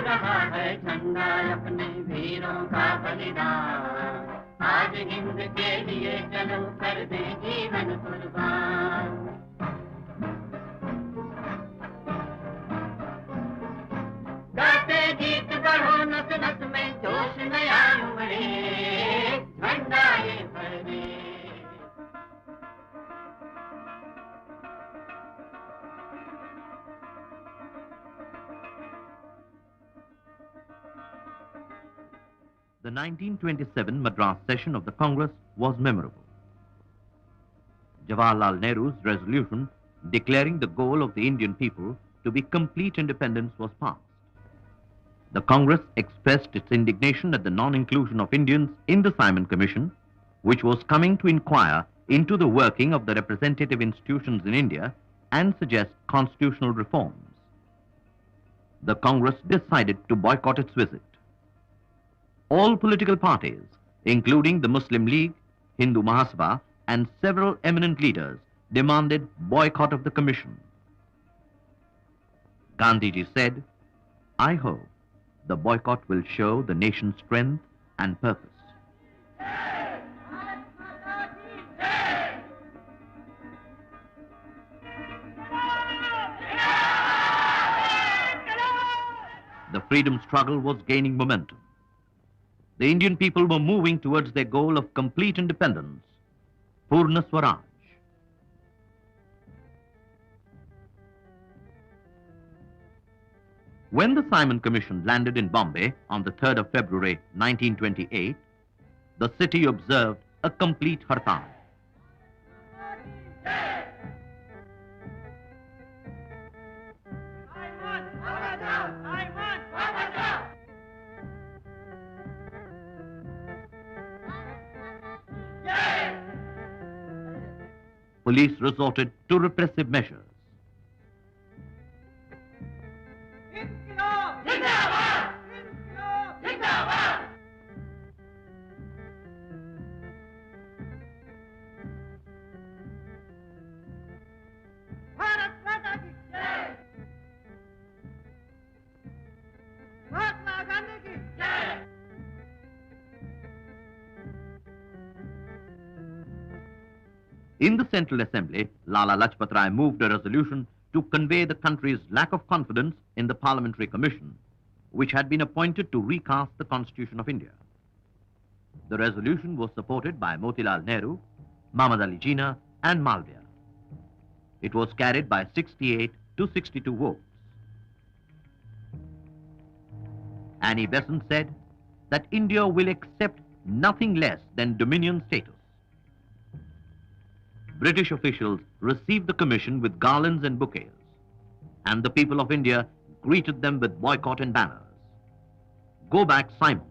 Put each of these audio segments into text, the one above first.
रहा है झंडा अपने वीरों का बलिदान, आज हिंद के लिए चलो कर दे जीवन कुर्बान। गाते गीत बढ़ो नस नस में जोश नया उमड़े, झंडा ये फहरे। The 1927 Madras session of the Congress was memorable. Jawaharlal Nehru's resolution declaring the goal of the Indian people to be complete independence was passed. The Congress expressed its indignation at the non-inclusion of Indians in the Simon Commission, which was coming to inquire into the working of the representative institutions in India and suggest constitutional reforms. The Congress decided to boycott its visit. All political parties, including the Muslim League, Hindu Mahasabha, and several eminent leaders, demanded boycott of the commission. Gandhiji said, "I hope the boycott will show the nation's strength and purpose." The freedom struggle was gaining momentum. The Indian people were moving towards their goal of complete independence, Poorna Swaraj. When the Simon Commission landed in Bombay on the 3rd of February 1928, the city observed a complete hartal. Police resorted to repressive measures. In the Central Assembly, Lala Lajpat Rai moved a resolution to convey the country's lack of confidence in the Parliamentary Commission, which had been appointed to recast the Constitution of India. The resolution was supported by Motilal Nehru, Muhammad Ali Jinnah, and Malviya. It was carried by 68 to 62 votes. Annie Besant said that India will accept nothing less than dominion status. British officials received the commission with garlands and bouquets, and the people of India greeted them with boycott and banners. Go back, Simon.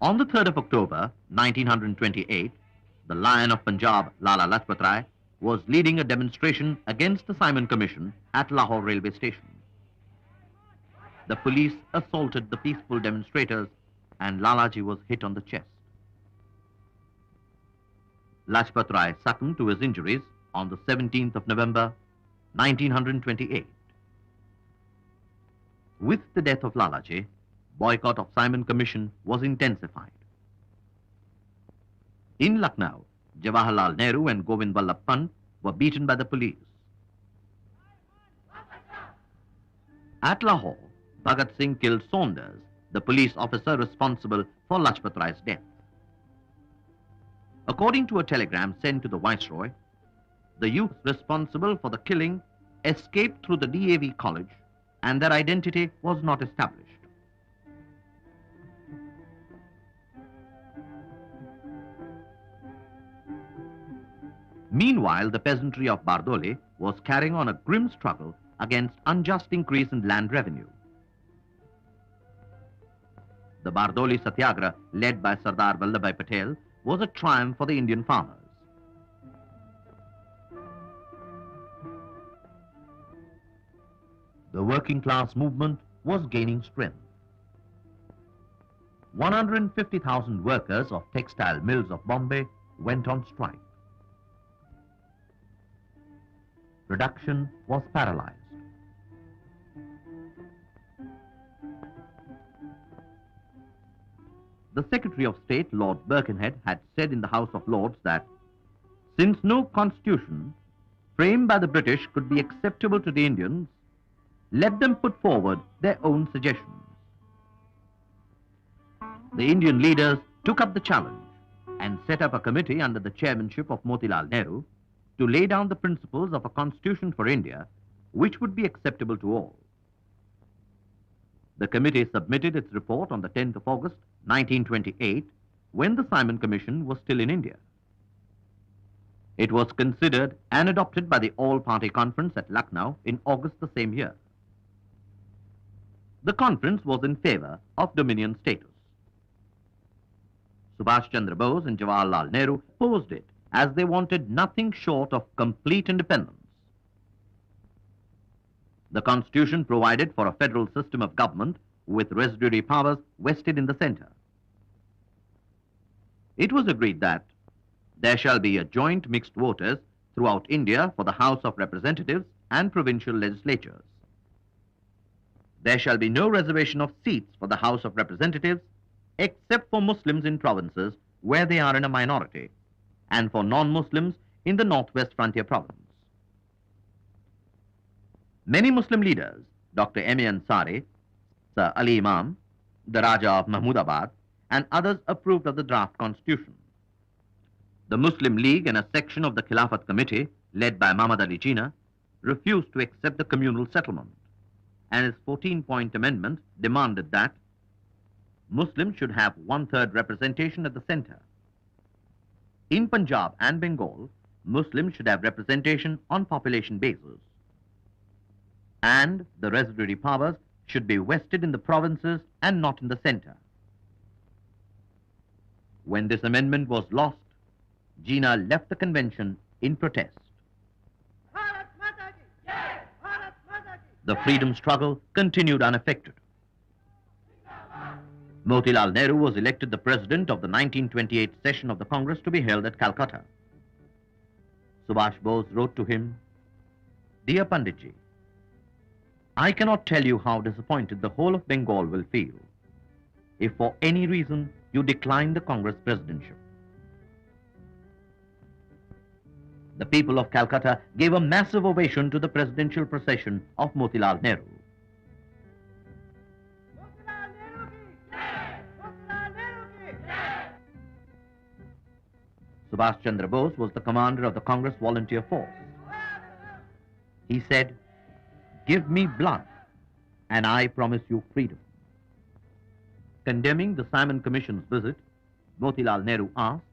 On the 3rd of October, 1928, the Lion of Punjab, Lala Lajpat Rai, was leading a demonstration against the Simon Commission at Lahore railway station. The police assaulted the peaceful demonstrators and Lalaji was hit on the chest. Lajpat Rai succumbed to his injuries on the 17th of November, 1928. With the death of Lalaji, boycott of Simon Commission was intensified. In Lucknow, Jawaharlal Nehru and Govind Vallabh Pant were beaten by the police. At Lahore, Bhagat Singh killed Saunders, the police officer responsible for Lajpat Rai's death. According to a telegram sent to the Viceroy, the youth responsible for the killing escaped through the DAV college and their identity was not established. Meanwhile, the peasantry of Bardoli was carrying on a grim struggle against unjust increase in land revenue. The Bardoli Satyagraha, led by Sardar Vallabhbhai Patel, was a triumph for the Indian farmers. The working class movement was gaining strength. 150,000 workers of textile mills of Bombay went on strike. Production was paralyzed. The Secretary of State, Lord Birkenhead, had said in the House of Lords that since no constitution framed by the British could be acceptable to the Indians, let them put forward their own suggestions. The Indian leaders took up the challenge and set up a committee under the chairmanship of Motilal Nehru to lay down the principles of a constitution for India which would be acceptable to all. The committee submitted its report on the 10th of August 1928 when the Simon Commission was still in India. It was considered and adopted by the All-Party Conference at Lucknow in August the same year. The conference was in favor of dominion status. Subhash Chandra Bose and Jawaharlal Nehru opposed it as they wanted nothing short of complete independence. The constitution provided for a federal system of government with residuary powers vested in the center. It was agreed that there shall be a joint mixed voters throughout India for the House of Representatives and provincial legislatures. There shall be no reservation of seats for the House of Representatives except for Muslims in provinces where they are in a minority and for non-Muslims in the northwest frontier province. Many Muslim leaders, Dr. M.A. Ansari, Sir Ali Imam, the Raja of Mahmudabad, and others approved of the draft constitution. The Muslim League and a section of the Khilafat Committee, led by Muhammad Ali Jinnah, refused to accept the communal settlement, and his 14-point amendment demanded that Muslims should have one-third representation at the center. In Punjab and Bengal, Muslims should have representation on population basis, and the residuary powers should be vested in the provinces and not in the center. When this amendment was lost, Jinnah left the convention in protest. The freedom struggle continued unaffected. Motilal Nehru was elected the president of the 1928 session of the Congress to be held at Calcutta. Subhash Bose wrote to him, "Dear Panditji, I cannot tell you how disappointed the whole of Bengal will feel if for any reason you decline the Congress presidentship." The people of Calcutta gave a massive ovation to the presidential procession of Motilal Nehru. Subhash Chandra Bose was the commander of the Congress Volunteer Force. He said, "Give me blood, and I promise you freedom." Condemning the Simon Commission's visit, Motilal Nehru asked,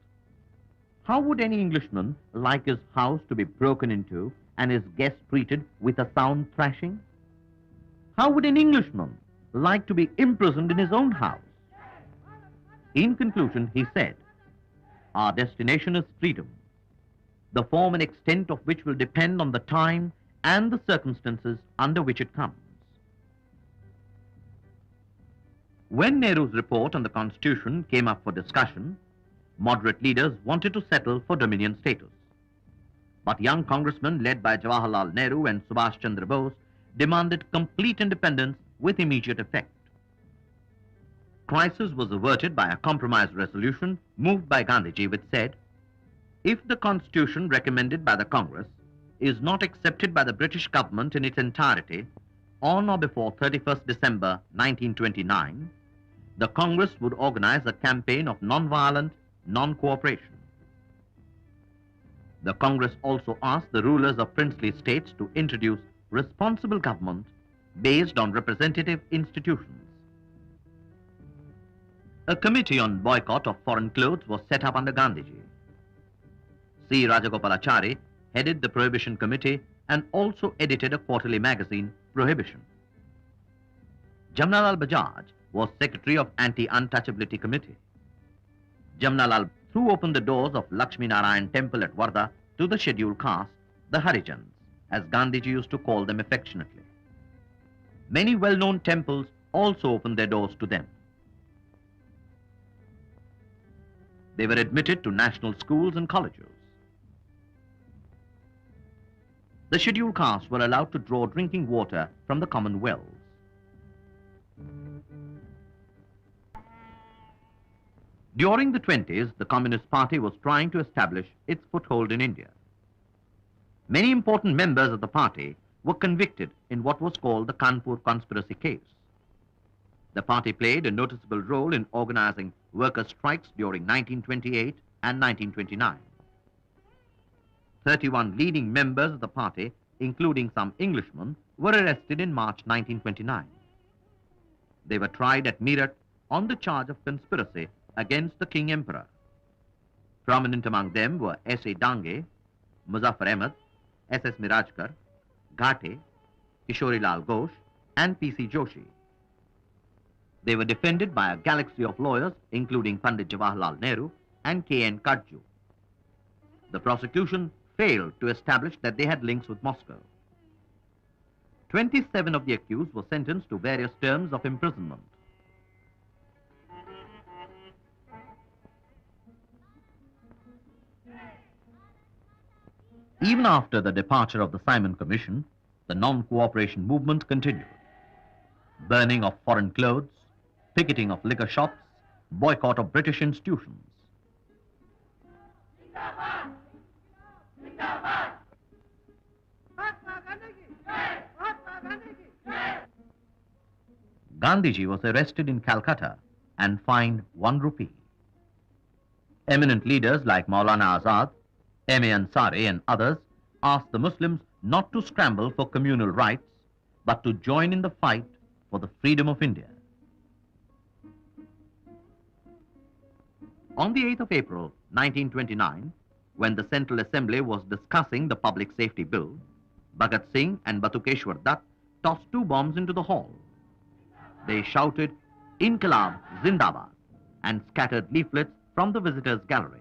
how would any Englishman like his house to be broken into and his guests treated with a sound thrashing? How would an Englishman like to be imprisoned in his own house? In conclusion, he said, our destination is freedom, the form and extent of which will depend on the time and the circumstances under which it comes. When Nehru's report on the Constitution came up for discussion, moderate leaders wanted to settle for dominion status. But young congressmen led by Jawaharlal Nehru and Subhash Chandra Bose demanded complete independence with immediate effect. Crisis was averted by a compromise resolution moved by Gandhiji which said, if the Constitution recommended by the Congress is not accepted by the British government in its entirety on or before 31st December 1929, the Congress would organize a campaign of non-violent non-cooperation. The Congress also asked the rulers of princely states to introduce responsible government based on representative institutions. A committee on boycott of foreign clothes was set up under Gandhiji. C. Rajagopalachari headed the Prohibition Committee and also edited a quarterly magazine, Prohibition. Jamnalal Bajaj was secretary of Anti-Untouchability Committee. Jamnalal threw open the doors of Lakshmi Narayan Temple at Wardha to the scheduled caste, the Harijans, as Gandhiji used to call them affectionately. Many well-known temples also opened their doors to them. They were admitted to national schools and colleges. The scheduled castes were allowed to draw drinking water from the common wells. During the 20s, the Communist Party was trying to establish its foothold in India. Many important members of the party were convicted in what was called the Kanpur conspiracy case. The party played a noticeable role in organizing worker strikes during 1928 and 1929. 31 leading members of the party, including some Englishmen, were arrested in March 1929. They were tried at Meerut on the charge of conspiracy against the King Emperor. Prominent among them were S.A. Dange, Muzaffar Ahmed, S.S. Mirajkar, Ghate, Kishori Lal Ghosh, and P.C. Joshi. They were defended by a galaxy of lawyers, including Pandit Jawaharlal Nehru and K.N. Kadju. The prosecution failed to establish that they had links with Moscow. 27 of the accused were sentenced to various terms of imprisonment. Even after the departure of the Simon Commission, the non-cooperation movement continued. Burning of foreign clothes, picketing of liquor shops, boycott of British institutions. Gandhiji was arrested in Calcutta and fined 1 rupee. Eminent leaders like Maulana Azad, M.A. Ansari and others asked the Muslims not to scramble for communal rights, but to join in the fight for the freedom of India. On the 8th of April, 1929, when the Central Assembly was discussing the Public Safety Bill, Bhagat Singh and Batukeshwar Dutt tossed 2 bombs into the hall. They shouted, "Inqilab Zindabad," and scattered leaflets from the visitors' gallery.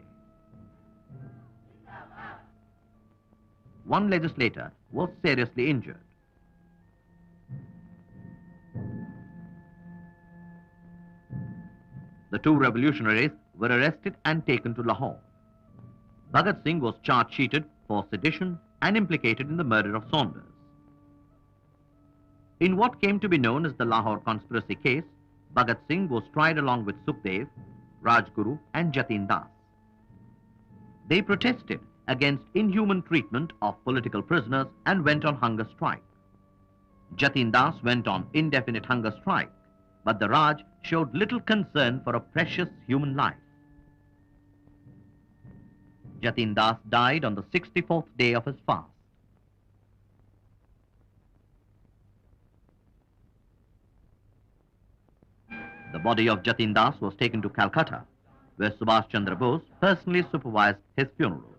1 legislator was seriously injured. The 2 revolutionaries were arrested and taken to Lahore. Bhagat Singh was charge-sheeted for sedition and implicated in the murder of Saunders. In what came to be known as the Lahore conspiracy case, Bhagat Singh was tried along with Sukhdev, Rajguru and Jatin Das. They protested against inhuman treatment of political prisoners and went on hunger strike. Jatin Das went on indefinite hunger strike, but the Raj showed little concern for a precious human life. Jatin Das died on the 64th day of his fast. The body of Jatin Das was taken to Calcutta, where Subhash Chandra Bose personally supervised his funeral.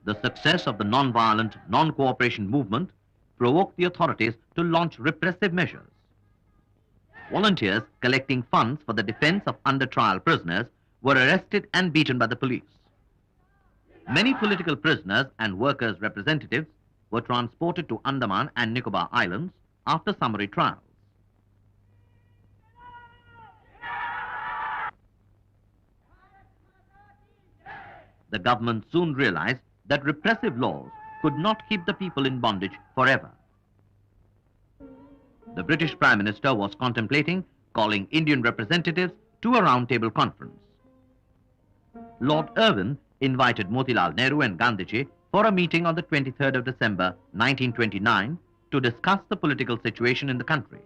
The success of the non-violent, non-cooperation movement provoked the authorities to launch repressive measures. Volunteers collecting funds for the defense of under-trial prisoners were arrested and beaten by the police. Many political prisoners and workers' representatives were transported to Andaman and Nicobar Islands after summary trials. The government soon realized that repressive laws could not keep the people in bondage forever. The British Prime Minister was contemplating calling Indian representatives to a roundtable conference. Lord Irwin invited Motilal Nehru and Gandhiji for a meeting on the 23rd of December 1929 to discuss the political situation in the country.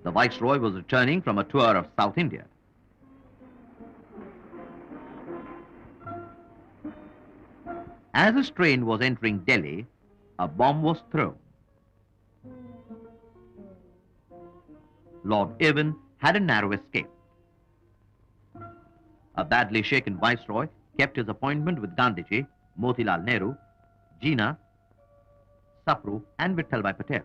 The Viceroy was returning from a tour of South India. As his train was entering Delhi, a bomb was thrown. Lord Irwin had a narrow escape. A badly shaken viceroy kept his appointment with Gandhiji, Motilal Nehru, Jinnah, Sapru and Vittalbhai Patel.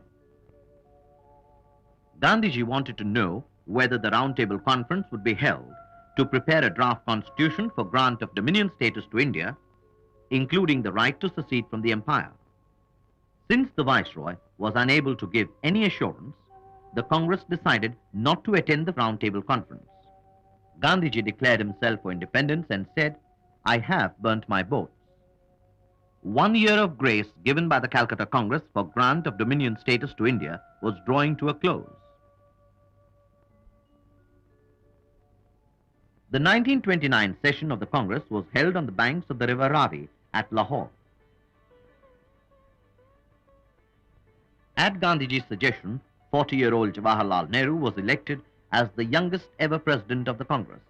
Gandhiji wanted to know whether the Round Table Conference would be held to prepare a draft constitution for grant of dominion status to India, including the right to secede from the empire. Since the Viceroy was unable to give any assurance, the Congress decided not to attend the Round Table Conference. Gandhiji declared himself for independence and said, "I have burnt my boats." 1 year of grace given by the Calcutta Congress for grant of dominion status to India was drawing to a close. The 1929 session of the Congress was held on the banks of the river Ravi at Lahore. At Gandhiji's suggestion, 40-year-old Jawaharlal Nehru was elected as the youngest ever president of the Congress.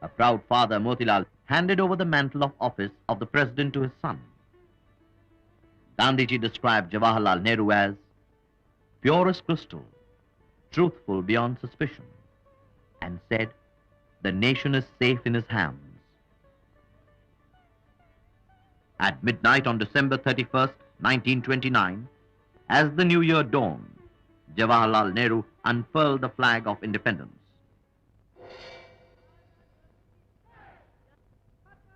A proud father, Motilal, handed over the mantle of office of the president to his son. Gandhiji described Jawaharlal Nehru as pure as crystal, truthful beyond suspicion, and said, "The nation is safe in his hands." At midnight on December 31st, 1929, as the new year dawned, Jawaharlal Nehru unfurled the flag of independence.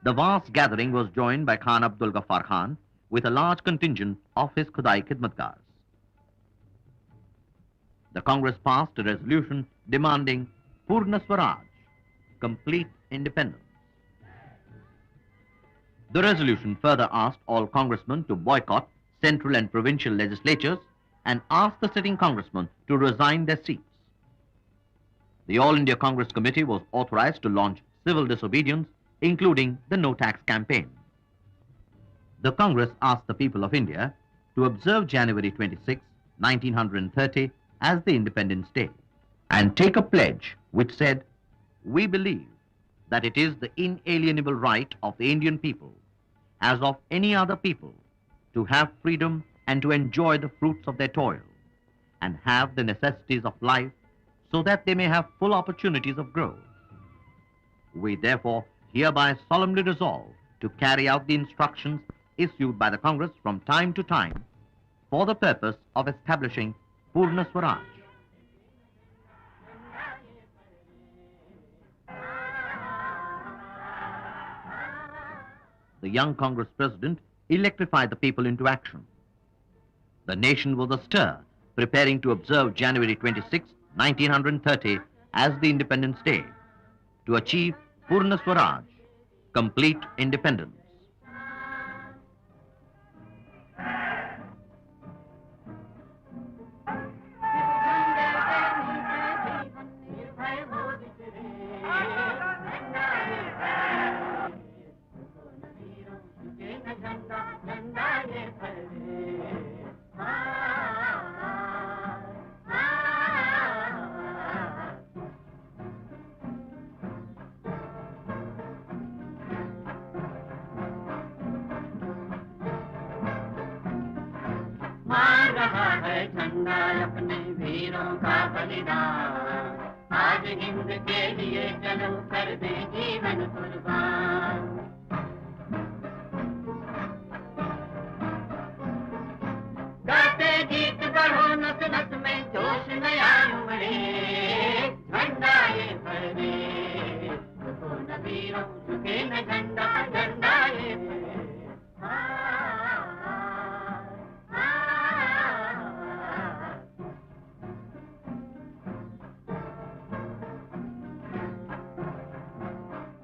The vast gathering was joined by Khan Abdul Ghaffar Khan with a large contingent of his Khudai Khidmatgars. The Congress passed a resolution demanding Poorna Swaraj, complete independence. The resolution further asked all congressmen to boycott central and provincial legislatures and asked the sitting congressmen to resign their seats. The All India Congress Committee was authorized to launch civil disobedience, including the no tax campaign. The Congress asked the people of India to observe January 26, 1930 as the Independence Day and take a pledge which said, "We believe that it is the inalienable right of the Indian people, as of any other people, to have freedom and to enjoy the fruits of their toil and have the necessities of life so that they may have full opportunities of growth. We therefore hereby solemnly resolve to carry out the instructions issued by the Congress from time to time for the purpose of establishing Purna Swaraj." The young Congress president electrified the people into action. The nation was astir, preparing to observe January 26, 1930 as the Independence Day, to achieve Purna Swaraj, complete independence. मार रहा है झंडा अपने वीरों का बलिदान, आज हिंद के लिए चलो कर दे जीवन कुर्बान।